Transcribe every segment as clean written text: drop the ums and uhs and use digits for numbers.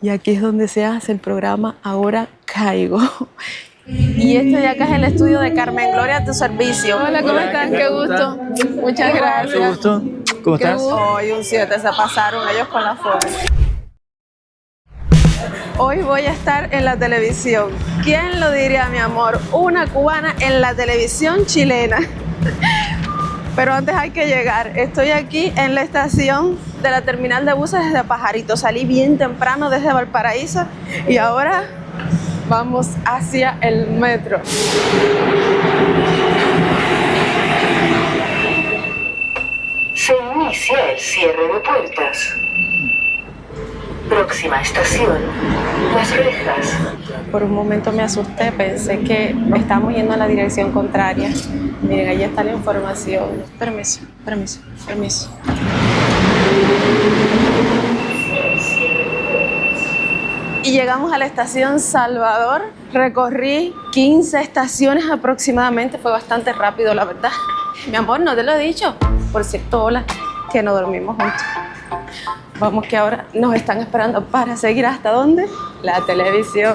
Y aquí es donde se hace el programa Ahora Caigo. Y esto ya acá es el estudio de Carmen Gloria a tu servicio. Hola, ¿cómo están? Qué gusto. Muchas gracias. Qué gusto. ¿Cómo estás? Hoy un 7 se pasaron ellos con la foto. Hoy voy a estar en la televisión. ¿Quién lo diría, mi amor? Una cubana en la televisión chilena. Pero antes hay que llegar. Estoy aquí en la estación de la terminal de buses de Pajarito. Salí bien temprano desde Valparaíso y ahora vamos hacia el metro. Se inicia el cierre de puertas. Próxima estación, Las Rejas. Por un momento me asusté, pensé que estamos yendo en la dirección contraria. Miren, ahí está la información. Permiso, permiso, permiso. Y llegamos a la estación Salvador. Recorrí 15 estaciones aproximadamente. Fue bastante rápido, la verdad. Mi amor, no te lo he dicho. Por cierto, hola, que no dormimos juntos. Vamos que ahora nos están esperando para seguir ¿hasta dónde? La televisión.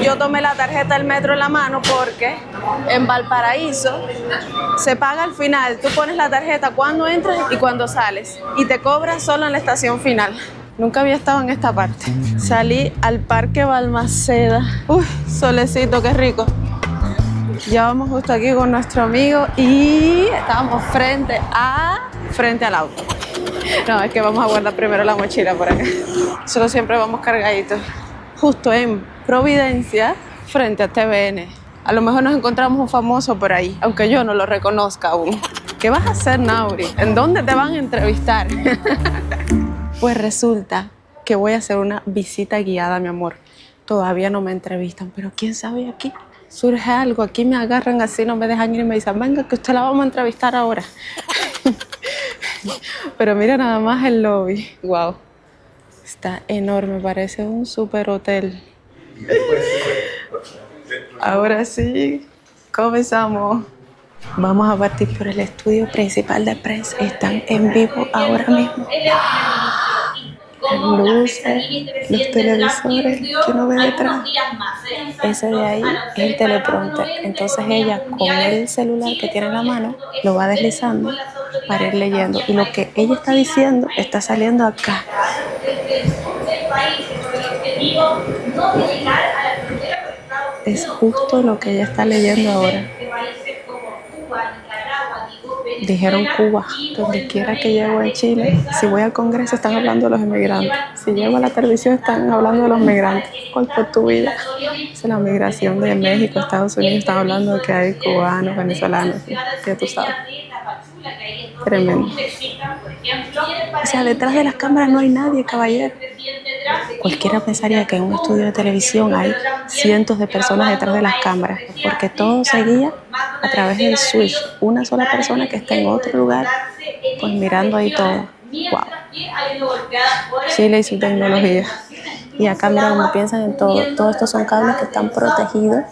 Yo tomé la tarjeta del metro en la mano porque en Valparaíso se paga al final. Tú pones la tarjeta cuando entras y cuando sales y te cobran solo en la estación final. Nunca había estado en esta parte. Salí al Parque Balmaceda. Uy, solecito, qué rico. Ya vamos justo aquí con nuestro amigo y estábamos frente al auto. No, es que vamos a guardar primero la mochila por acá. Nosotros siempre vamos cargaditos. Justo en Providencia, frente a TVN. A lo mejor nos encontramos un famoso por ahí, aunque yo no lo reconozca aún. ¿Qué vas a hacer, Nauri? ¿En dónde te van a entrevistar? Pues resulta que voy a hacer una visita guiada, mi amor. Todavía no me entrevistan, pero quién sabe aquí. Surge algo, aquí me agarran así, no me dejan ir y me dicen, venga, que usted la vamos a entrevistar ahora. Pero mira nada más el lobby. Wow. Está enorme, parece un super hotel. Ahora sí, comenzamos. Vamos a partir por el estudio principal de prensa. Están en vivo ahora mismo. Las luces, los televisores que uno ve detrás. Ese de ahí es el teleprompter. Entonces ella con el celular que tiene en la mano lo va deslizando para ir leyendo. Y lo que ella está diciendo está saliendo acá. Es justo lo que ella está leyendo ahora. Dijeron Cuba, donde quiera que llego en Chile. Si voy al Congreso están hablando de los inmigrantes. Si llego a la televisión están hablando de los migrantes. ¿Cuál fue tu vida? Es la migración de México a Estados Unidos. Están hablando de que hay cubanos, venezolanos. Ya tú sabes. Tremendo. O sea, detrás de las cámaras no hay nadie, caballero. Cualquiera pensaría que en un estudio de televisión hay cientos de personas detrás de las cámaras, porque todo se guía a través del switch. Una sola persona que está en otro lugar, pues mirando ahí todo. Wow. Chile y su tecnología. Y acá mira cómo piensan en todo. Todos estos son cables que están protegidos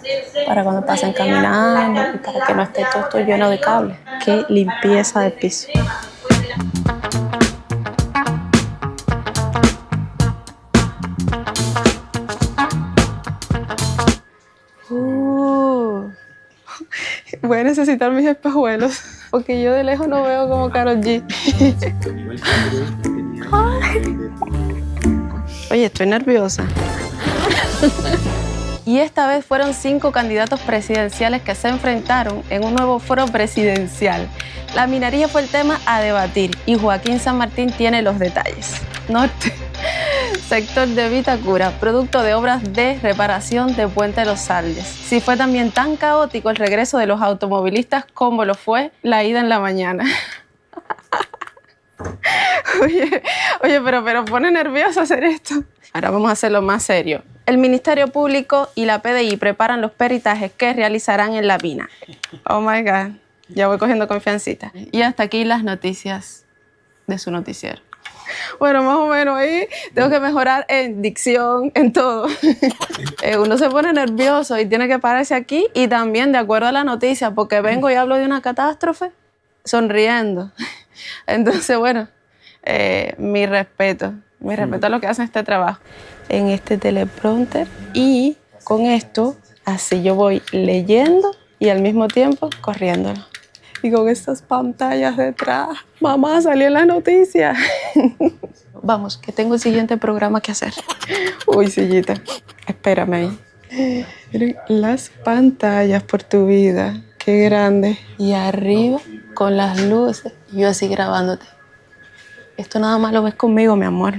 para cuando pasen caminando y para que no esté todo esto lleno de cables. Qué limpieza de piso. Voy a necesitar mis espejuelos porque yo de lejos no veo como Karol G. Oye, estoy nerviosa. Y esta vez fueron 5 candidatos presidenciales que se enfrentaron en un nuevo foro presidencial. La minería fue el tema a debatir y Joaquín San Martín tiene los detalles. Norte, sector de Vitacura, producto de obras de reparación de Puente de los Saldes. Si fue también tan caótico el regreso de los automovilistas como lo fue la ida en la mañana. Oye, pero pone nervioso hacer esto. Ahora vamos a hacerlo más serio. El Ministerio Público y la PDI preparan los peritajes que realizarán en la mina. Oh my God, ya voy cogiendo confiancita. Y hasta aquí las noticias de su noticiero. Bueno, más o menos ahí tengo que mejorar en dicción, en todo. Uno se pone nervioso y tiene que pararse aquí y también de acuerdo a la noticia, porque vengo y hablo de una catástrofe sonriendo. Entonces, bueno, mi respeto a los que hacen este trabajo en este teleprompter, y con esto así yo voy leyendo y al mismo tiempo corriéndolo. Y con estas pantallas detrás, mamá, salió en las noticias. Vamos, que tengo el siguiente programa que hacer. Uy, sillita, espérame ahí. Miren las pantallas por tu vida, qué grande. Y arriba, con las luces, yo así grabándote. Esto nada más lo ves conmigo, mi amor.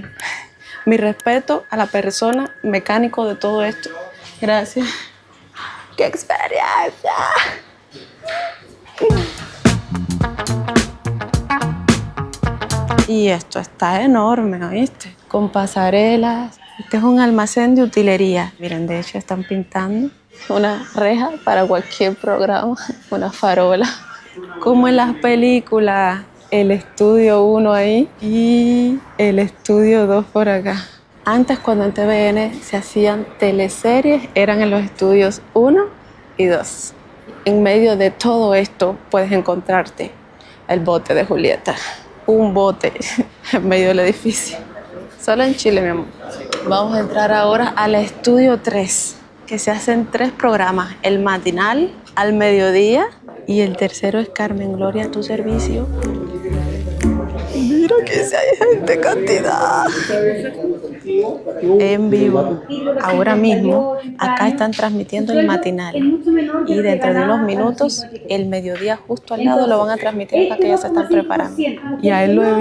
Mi respeto a la persona mecánico de todo esto. Gracias. ¡Qué experiencia! Y esto está enorme, ¿oíste? Con pasarelas. Este es un almacén de utilería. Miren, de hecho están pintando una reja para cualquier programa, una farola. Como en las películas, el estudio 1 ahí y el estudio 2 por acá. Antes, cuando en TVN se hacían teleseries, eran en los estudios 1 y 2. En medio de todo esto puedes encontrarte el bote de Julieta. Un bote en medio del edificio. Solo en Chile, mi amor. Vamos a entrar ahora al estudio 3, que se hacen 3 programas. El matinal, al mediodía, y el tercero es Carmen Gloria a tu servicio. Mira que si hay gente cantidad. En vivo, ahora mismo, acá están transmitiendo el matinal. Y dentro de unos minutos, el mediodía justo al lado lo van a transmitir para que ya se están preparando. Y a él lo he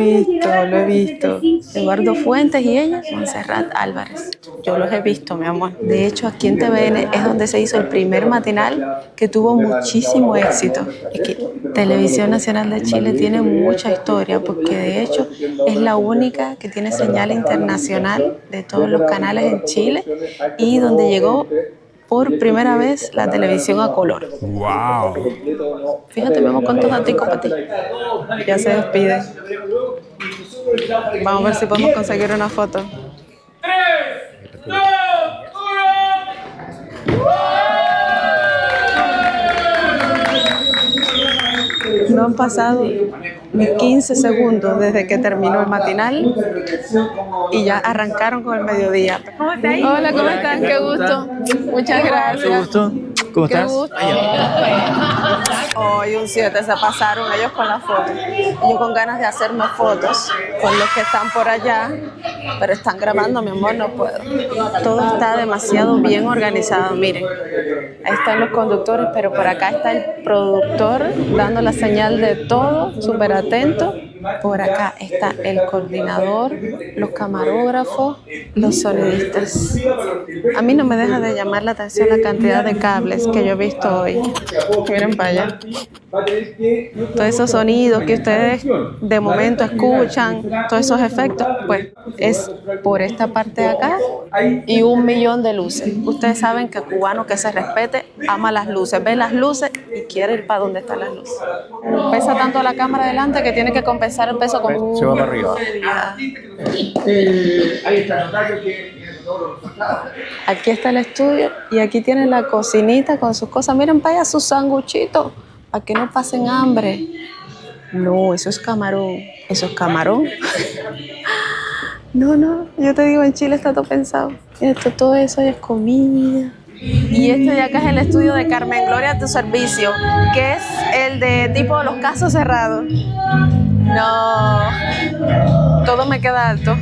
visto. Eduardo Fuentes y ella, Montserrat Álvarez. Yo los he visto, mi amor. De hecho, aquí en TVN es donde se hizo el primer matinal que tuvo muchísimo éxito. Es que Televisión Nacional de Chile tiene mucha historia, porque de hecho es la única que tiene señal internacional de todos los canales en Chile y donde llegó por primera vez la televisión a color. ¡Wow! Fíjate, vemos cuántos daticos para ti. Ya se despide. Vamos a ver si podemos conseguir una foto. 3, 2, 1. No han pasado ni 15 segundos desde que terminó el matinal y ya arrancaron con el mediodía. Hola, ¿cómo están? Qué gusto. Muchas gracias. Qué gusto. ¿Cómo Qué estás? gusto. Hoy un 7 se pasaron ellos con la foto. Yo con ganas de hacerme fotos con los que están por allá, pero están grabando, mi amor, no puedo. Todo está demasiado bien organizado, miren. Ahí están los conductores, pero por acá está el productor dando la señal de todo, súper atento. Por acá está el coordinador, los camarógrafos, los sonidistas. A mí no me deja de llamar la atención la cantidad de cables que yo he visto hoy. Miren para allá. Todos esos sonidos que ustedes de momento escuchan, todos esos efectos, pues es por esta parte de acá y 1 millón de luces. Ustedes saben que el cubano que se respete ama las luces, ve las luces y quiere ir para donde están las luces. Pesa tanto la cámara delante que tiene que compensar el peso con... Se va para arriba. Ahí está, notario que... Aquí está el estudio y aquí tienen la cocinita con sus cosas. Miren para allá sus sanguchitos, para que no pasen hambre. No, eso es camarón. ¿Eso es camarón? No, yo te digo, en Chile está todo pensado. Esto, todo eso es comida. Y este de acá es el estudio de Carmen Gloria a tu servicio, que es el de tipo los casos cerrados. No, todo me queda alto.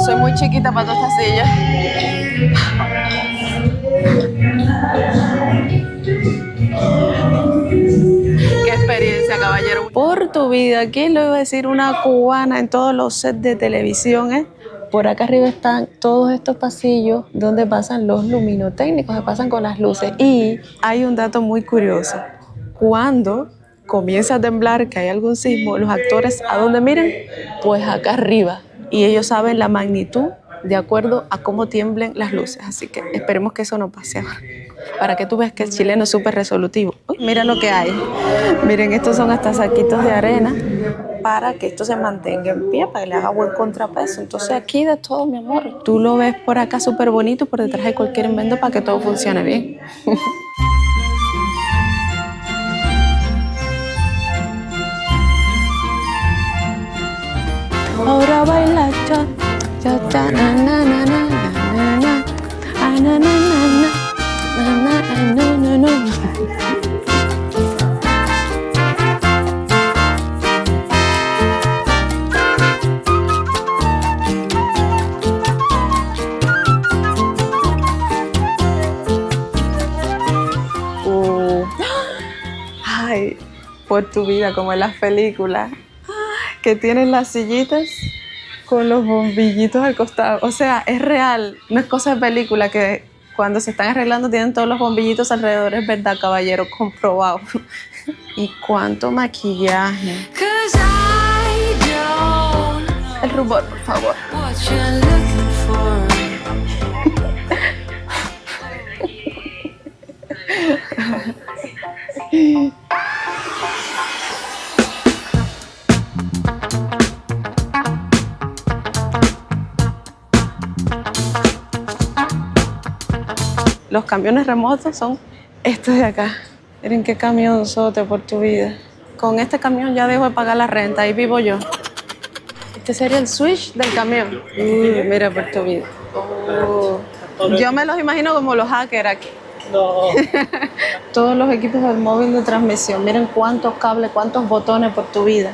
Soy muy chiquita para toda esta silla. Qué experiencia, caballero. Por tu vida, ¿quién lo iba a decir? Una cubana en todos los sets de televisión, ¿eh? Por acá arriba están todos estos pasillos donde pasan los luminotécnicos, se pasan con las luces. Y hay un dato muy curioso. Cuando comienza a temblar, que hay algún sismo, los actores, ¿a dónde miren? Pues acá arriba. Y ellos saben la magnitud de acuerdo a cómo tiemblen las luces. Así que esperemos que eso no pase ahora. Para que tú veas que el chileno es súper resolutivo. Uy, mira lo que hay. Miren, estos son hasta saquitos de arena para que esto se mantenga en pie, para que le haga buen contrapeso. Entonces aquí de todo, mi amor. Tú lo ves por acá súper bonito, por detrás hay cualquier invento para que todo funcione bien. Ahora baila cha, cha, cha, na, na, na, na, na, na, ah, na, na, na, na, na, na, no, no, no. Ay, por tu vida, como en las películas, que tienen las sillitas con los bombillitos al costado. O sea, es real, no es cosa de película que cuando se están arreglando tienen todos los bombillitos alrededor. Es verdad, caballero, comprobado. Y cuánto maquillaje. El rubor, por favor. Los camiones remotos son estos de acá. Miren qué camionzote por tu vida. Con este camión ya dejo de pagar la renta, ahí vivo yo. Este sería el switch del camión. Mira por tu vida. Yo me los imagino como los hackers aquí. No. Todos los equipos del móvil de transmisión. Miren cuántos cables, cuántos botones por tu vida.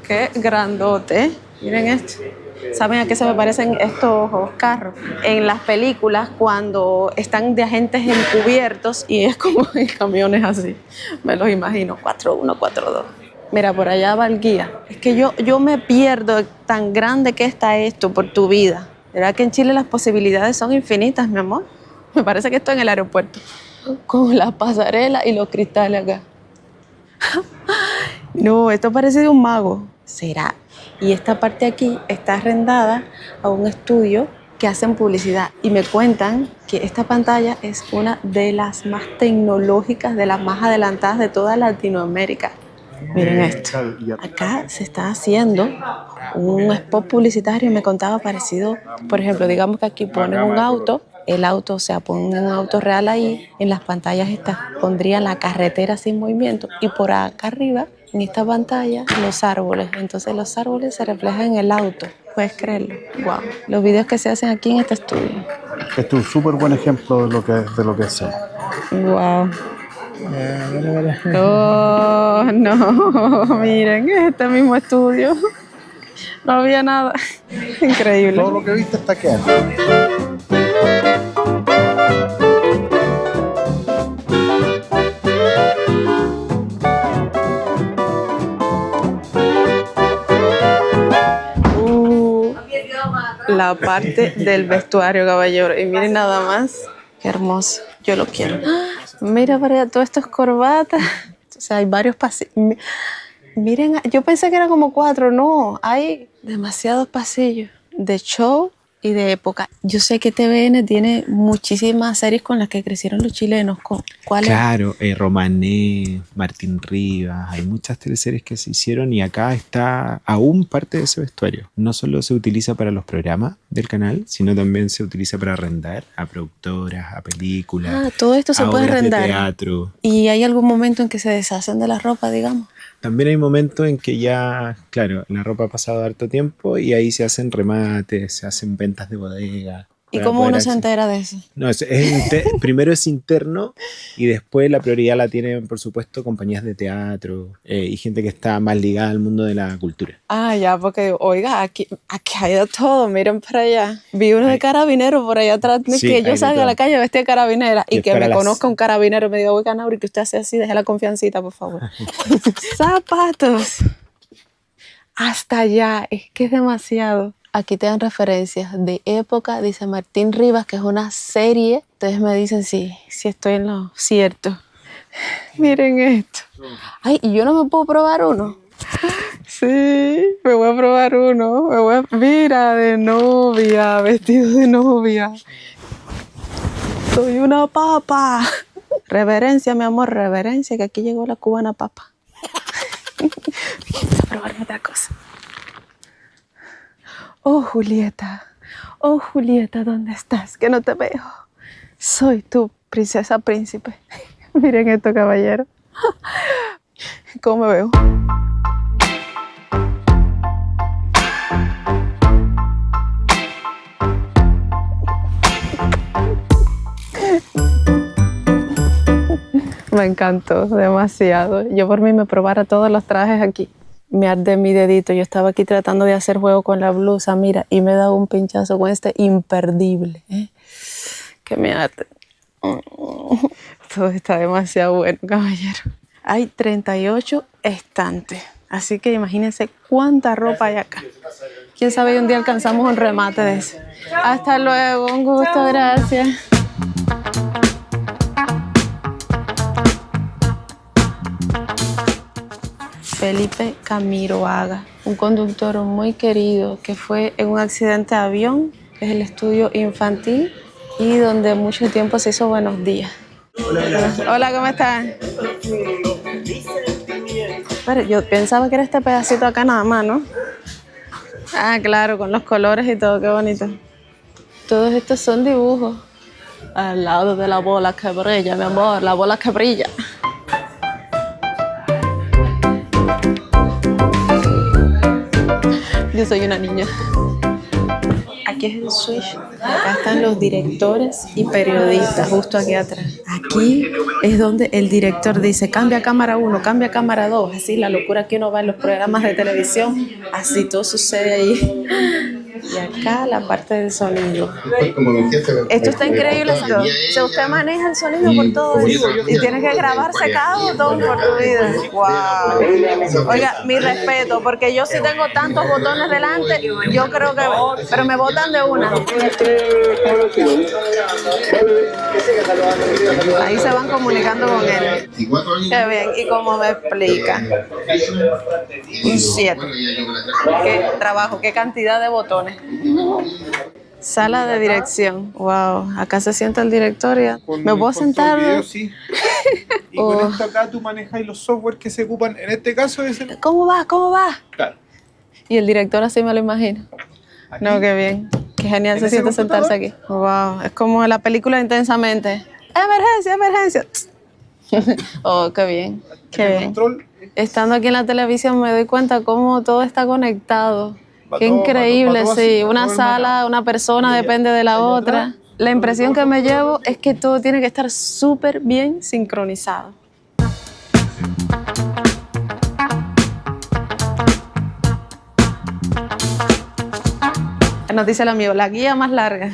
Qué grandote, ¿eh? Miren esto. ¿Saben a qué se me parecen estos carros? En las películas, cuando están de agentes encubiertos y es como en camiones así. Me los imagino, 4-1, 4-2. Mira, por allá va el guía. Es que yo me pierdo tan grande que está esto por tu vida. ¿Verdad que en Chile las posibilidades son infinitas, mi amor? Me parece que estoy en el aeropuerto, con las pasarelas y los cristales acá. No, esto parece de un mago. ¿Será? Y esta parte aquí está arrendada a un estudio que hacen publicidad. Y me cuentan que esta pantalla es una de las más tecnológicas, de las más adelantadas de toda Latinoamérica. Miren esto. Acá se está haciendo un spot publicitario y me contaba parecido, por ejemplo, digamos que aquí ponen un auto, el auto, o sea, ponen un auto real ahí, en las pantallas pondrían la carretera sin movimiento y por acá arriba, en esta pantalla, los árboles. Entonces los árboles se reflejan en el auto. ¿Puedes creerlo? Wow. Los videos que se hacen aquí en este estudio. Este es un súper buen ejemplo de lo que hacemos. Wow. Oh, no, miren, este mismo estudio. No había nada. Increíble. Todo lo que viste está aquí. La parte del vestuario, caballero. Y miren nada más. Qué hermoso. Yo lo quiero. Mira para allá, todas estas corbatas. O sea, hay varios pasillos. Miren, yo pensé que eran como 4. No, hay demasiados pasillos de show y de época. Yo sé que TVN tiene muchísimas series con las que crecieron los chilenos. ¿Cuáles? Claro, Romané, Martín Rivas, hay muchas teleseries que se hicieron y acá está aún parte de ese vestuario. No solo se utiliza para los programas del canal, sino también se utiliza para arrendar a productoras, a películas, Ah, todo esto se a puede obras de arrendar. teatro. ¿Y hay algún momento en que se deshacen de la ropa, digamos? También hay momentos en que ya, claro, la ropa ha pasado harto tiempo y ahí se hacen remates, se hacen ventas de bodega. ¿Y para cómo poder uno se acceder. entera de eso? No, primero es interno y después la prioridad la tienen, por supuesto, compañías de teatro y gente que está más ligada al mundo de la cultura. Ah, ya, porque, oiga, aquí hay de todo, miren para allá. Vi uno de carabinero por allá atrás, Sí, que hay yo de salga a la todo. calle vestida de carabinera y Y que para me las- conozca un carabinero y me diga, oiga, Nauri, que usted hace así, deje la confiancita, por favor. Zapatos. Hasta allá, es que es demasiado. Aquí te dan referencias de época, dice Martín Rivas, que es una serie. Entonces me dicen si estoy en lo cierto. Miren esto. Ay, ¿y yo no me puedo probar uno? Sí, me voy a probar uno. Mira, de novia, vestido de novia. Soy una papa. Reverencia, mi amor, reverencia, que aquí llegó la cubana papa. Voy a probarme otra cosa. Oh, Julieta, ¿dónde estás? Que no te veo. Soy tu princesa príncipe. Miren esto, caballero. ¿Cómo me veo? Me encantó demasiado. Yo por mí me probara todos los trajes aquí. Me arde mi dedito. Yo estaba aquí tratando de hacer juego con la blusa, mira, y me he dado un pinchazo con este imperdible. Que me arde. Todo está demasiado bueno, caballero. Hay 38 estantes. Así que imagínense cuánta ropa hay acá. Quién sabe, y un día alcanzamos un remate de eso. Hasta luego, un gusto, gracias. Felipe Camiroaga, un conductor muy querido que fue en un accidente de avión, es el estudio infantil y donde mucho tiempo se hizo Buenos Días. Hola, ¿cómo están? Pero yo pensaba que era este pedacito acá nada más, ¿no? Ah, claro, con los colores y todo, qué bonito. Todos estos son dibujos. Al lado de la bola que brilla, mi amor, la bola que brilla. Yo soy una niña. Aquí es el switch. Acá están los directores y periodistas, justo aquí atrás. Aquí es donde el director dice, cambia cámara 1, cambia cámara 2. Así la locura que uno va en los programas de televisión. Así todo sucede ahí. Y acá la parte del sonido. Esto está increíble. Si usted maneja el sonido por todo eso y tienes que grabarse cada botón por tu vida. Wow. Oiga, mi respeto, porque yo sí tengo tantos botones delante, yo creo que... Pero me botan de una. Ahí se van comunicando con él. Qué bien. ¿Y cómo me explica? Un 7. Qué trabajo, qué cantidad de botones. Sala de dirección. Wow, acá se sienta el director. ¿Me puedo sentar? Video, sí. Y con esto acá tú manejas los software que se ocupan. En este caso es el... ¿Cómo va? ¿Cómo va? Claro. Y el director así me lo imagino. Aquí. No, qué bien. Qué genial se siente sentarse aquí. Wow, es como la película Intensamente. Emergencia, emergencia. Oh, qué bien. Qué bien. Control. Estando aquí en la televisión me doy cuenta cómo todo está conectado. Qué increíble, sí. Una sala, una persona depende de la otra. La impresión que me llevo es que todo tiene que estar súper bien sincronizado. Nos dice el amigo, la guía más larga.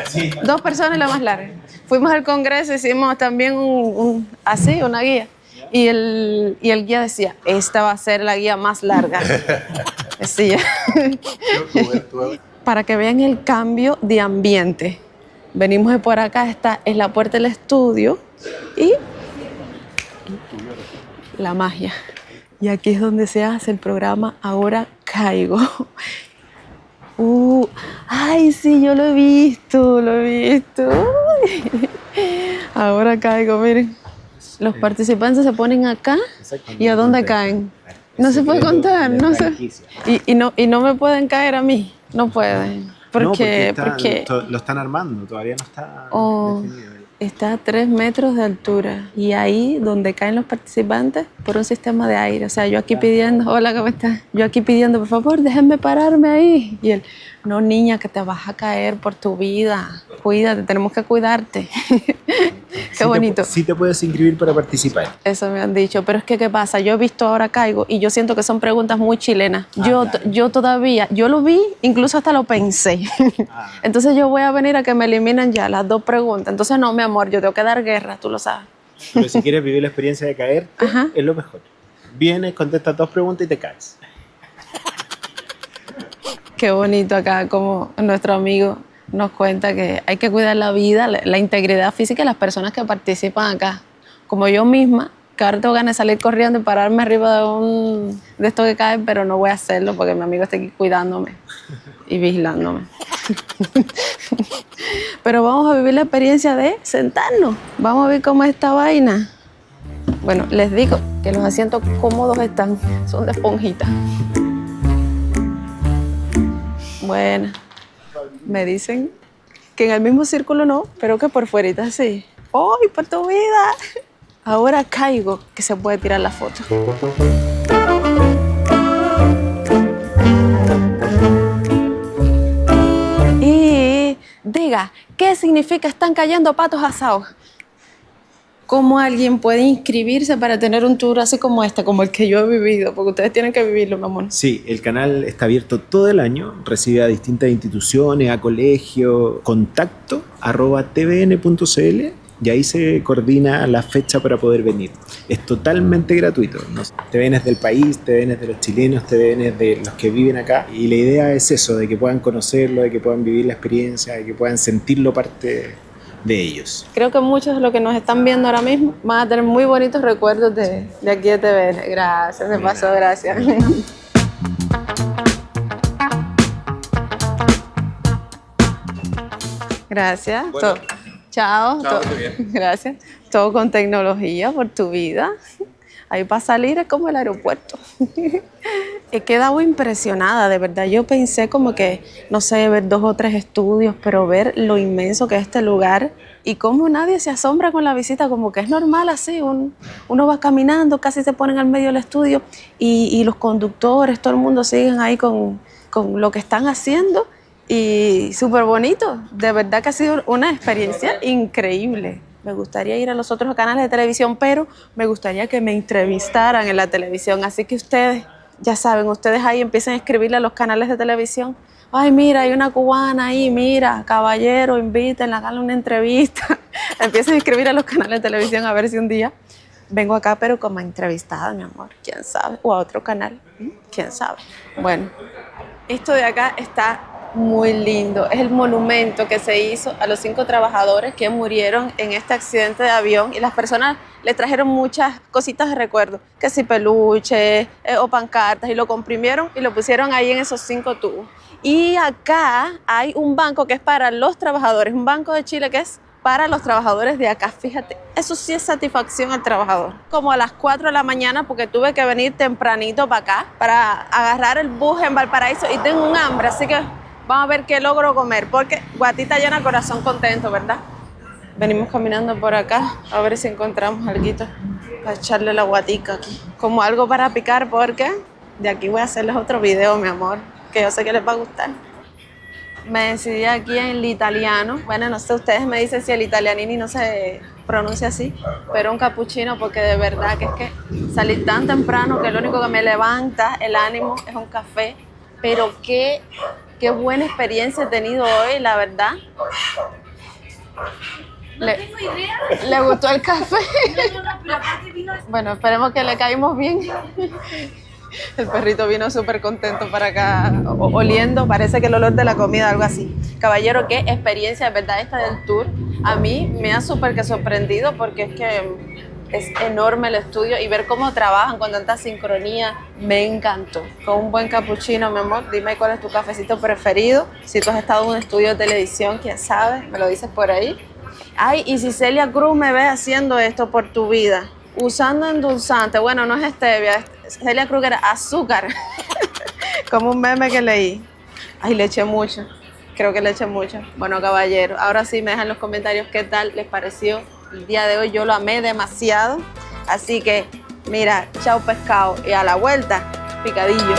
Sí. 2 personas y la más larga. Fuimos al congreso, hicimos también una guía. Y el guía decía, esta va a ser la guía más larga. Decía. Para que vean el cambio de ambiente. Venimos de por acá, esta es la puerta del estudio y la magia. Y aquí es donde se hace el programa Ahora Caigo. Ay, sí, yo lo he visto, Uy. Ahora Caigo, miren. Los participantes se ponen acá y ¿a dónde caen? No se puede contar, no sé. Y no me pueden caer a mí, no pueden. Porque lo están armando, todavía no está definido. Está a 3 metros de altura y ahí donde caen los participantes por un sistema de aire. O sea, yo aquí pidiendo, hola, ¿cómo estás? Yo aquí pidiendo, por favor, déjenme pararme ahí. Y él, no, niña, que te vas a caer por tu vida. Cuídate, tenemos que cuidarte. Qué bonito. Sí te puedes inscribir para participar. Eso me han dicho, pero es que ¿qué pasa? Yo he visto Ahora Caigo y yo siento que son preguntas muy chilenas. Yo todavía, yo lo vi, incluso hasta lo pensé. Entonces yo voy a venir a que me eliminen ya las 2 preguntas. Entonces no, mi amor, yo tengo que dar guerra, tú lo sabes. Pero si quieres vivir la experiencia de caer, es lo mejor. Vienes, contestas 2 preguntas y te caes. Qué bonito acá como nuestro amigo nos cuenta que hay que cuidar la vida, la integridad física de las personas que participan acá. Como yo misma, que ahora tengo ganas de salir corriendo y pararme arriba de esto que cae, pero no voy a hacerlo porque mi amigo está aquí cuidándome y vigilándome. Pero vamos a vivir la experiencia de sentarnos. Vamos a ver cómo es esta vaina. Bueno, les digo que los asientos cómodos están, son de esponjita. Bueno, me dicen que en el mismo círculo no, pero que por fuerita sí. ¡Ay, por tu vida! Ahora Caigo, que se puede tirar la foto. Y diga, ¿qué significa están cayendo patos asados? ¿Cómo alguien puede inscribirse para tener un tour así como este, como el que yo he vivido? Porque ustedes tienen que vivirlo, mi amor. Sí, el canal está abierto todo el año, recibe a distintas instituciones, a colegios, contacto @tvn.cl y ahí se coordina la fecha para poder venir. Es totalmente gratuito, ¿no? Te vienes del país, te vienes de los chilenos, te vienes de los que viven acá y la idea es eso, de que puedan conocerlo, de que puedan vivir la experiencia, de que puedan sentirlo parte de ellos. Creo que muchos de los que nos están viendo ahora mismo van a tener muy bonitos recuerdos de aquí de TVN. Gracias, me pasó, gracias. Gracias. Bueno. Chao. Chao, muy bien. Gracias. Todo con tecnología por tu vida. Ahí para salir es como el aeropuerto. He quedado impresionada, de verdad. Yo pensé como que, no sé, ver 2 o 3 estudios, pero ver lo inmenso que es este lugar y cómo nadie se asombra con la visita, como que es normal así. Uno va caminando, casi se ponen al medio del estudio y los conductores, todo el mundo siguen ahí con lo que están haciendo y súper bonito. De verdad que ha sido una experiencia increíble. Me gustaría ir a los otros canales de televisión, pero me gustaría que me entrevistaran en la televisión. Así que ustedes, ya saben, ustedes ahí empiezan a escribirle a los canales de televisión. Ay, mira, hay una cubana ahí, mira, caballero, invítenla, háganle una entrevista. Empiezan a escribir a los canales de televisión a ver si un día vengo acá, pero como entrevistada, mi amor, quién sabe. O a otro canal, quién sabe. Bueno, esto de acá está muy lindo. Es el monumento que se hizo a los 5 trabajadores que murieron en este accidente de avión y las personas le trajeron muchas cositas de recuerdo, que si peluches o pancartas, y lo comprimieron y lo pusieron ahí en esos 5 tubos. Y acá hay un banco que es para los trabajadores, un banco de Chile que es para los trabajadores de acá. Fíjate, eso sí es satisfacción al trabajador. Como a las 4 de la mañana porque tuve que venir tempranito para acá para agarrar el bus en Valparaíso y tengo un hambre, así que vamos a ver qué logro comer, porque guatita llena, corazón contento, ¿verdad? Venimos caminando por acá, a ver si encontramos alguito para echarle la guatica aquí. Como algo para picar, porque de aquí voy a hacerles otro video, mi amor, que yo sé que les va a gustar. Me decidí aquí en el italiano. Bueno, no sé, ustedes me dicen si el italianini no se pronuncia así, pero un cappuccino, porque de verdad que es que salí tan temprano que lo único que me levanta el ánimo es un café. Pero qué buena experiencia he tenido hoy, la verdad. ¿Le gustó el café? Bueno, esperemos que le caímos bien. El perrito vino súper contento para acá, oliendo, parece que el olor de la comida, algo así. Caballero, qué experiencia, de verdad, esta del tour. A mí me ha súper que sorprendido porque es que es enorme el estudio y ver cómo trabajan con tanta sincronía, me encantó. Con un buen cappuccino, mi amor, dime cuál es tu cafecito preferido. Si tú has estado en un estudio de televisión, quién sabe, me lo dices por ahí. Ay, y si Celia Cruz me ve haciendo esto por tu vida, usando endulzante, bueno, no es stevia, Celia Cruz era azúcar, como un meme que leí. Ay, le eché mucho, creo que le eché mucho. Bueno, caballero, ahora sí me dejan en los comentarios qué tal les pareció el día de hoy. Yo lo amé demasiado, así que mira, chao pescado y a la vuelta, picadillo.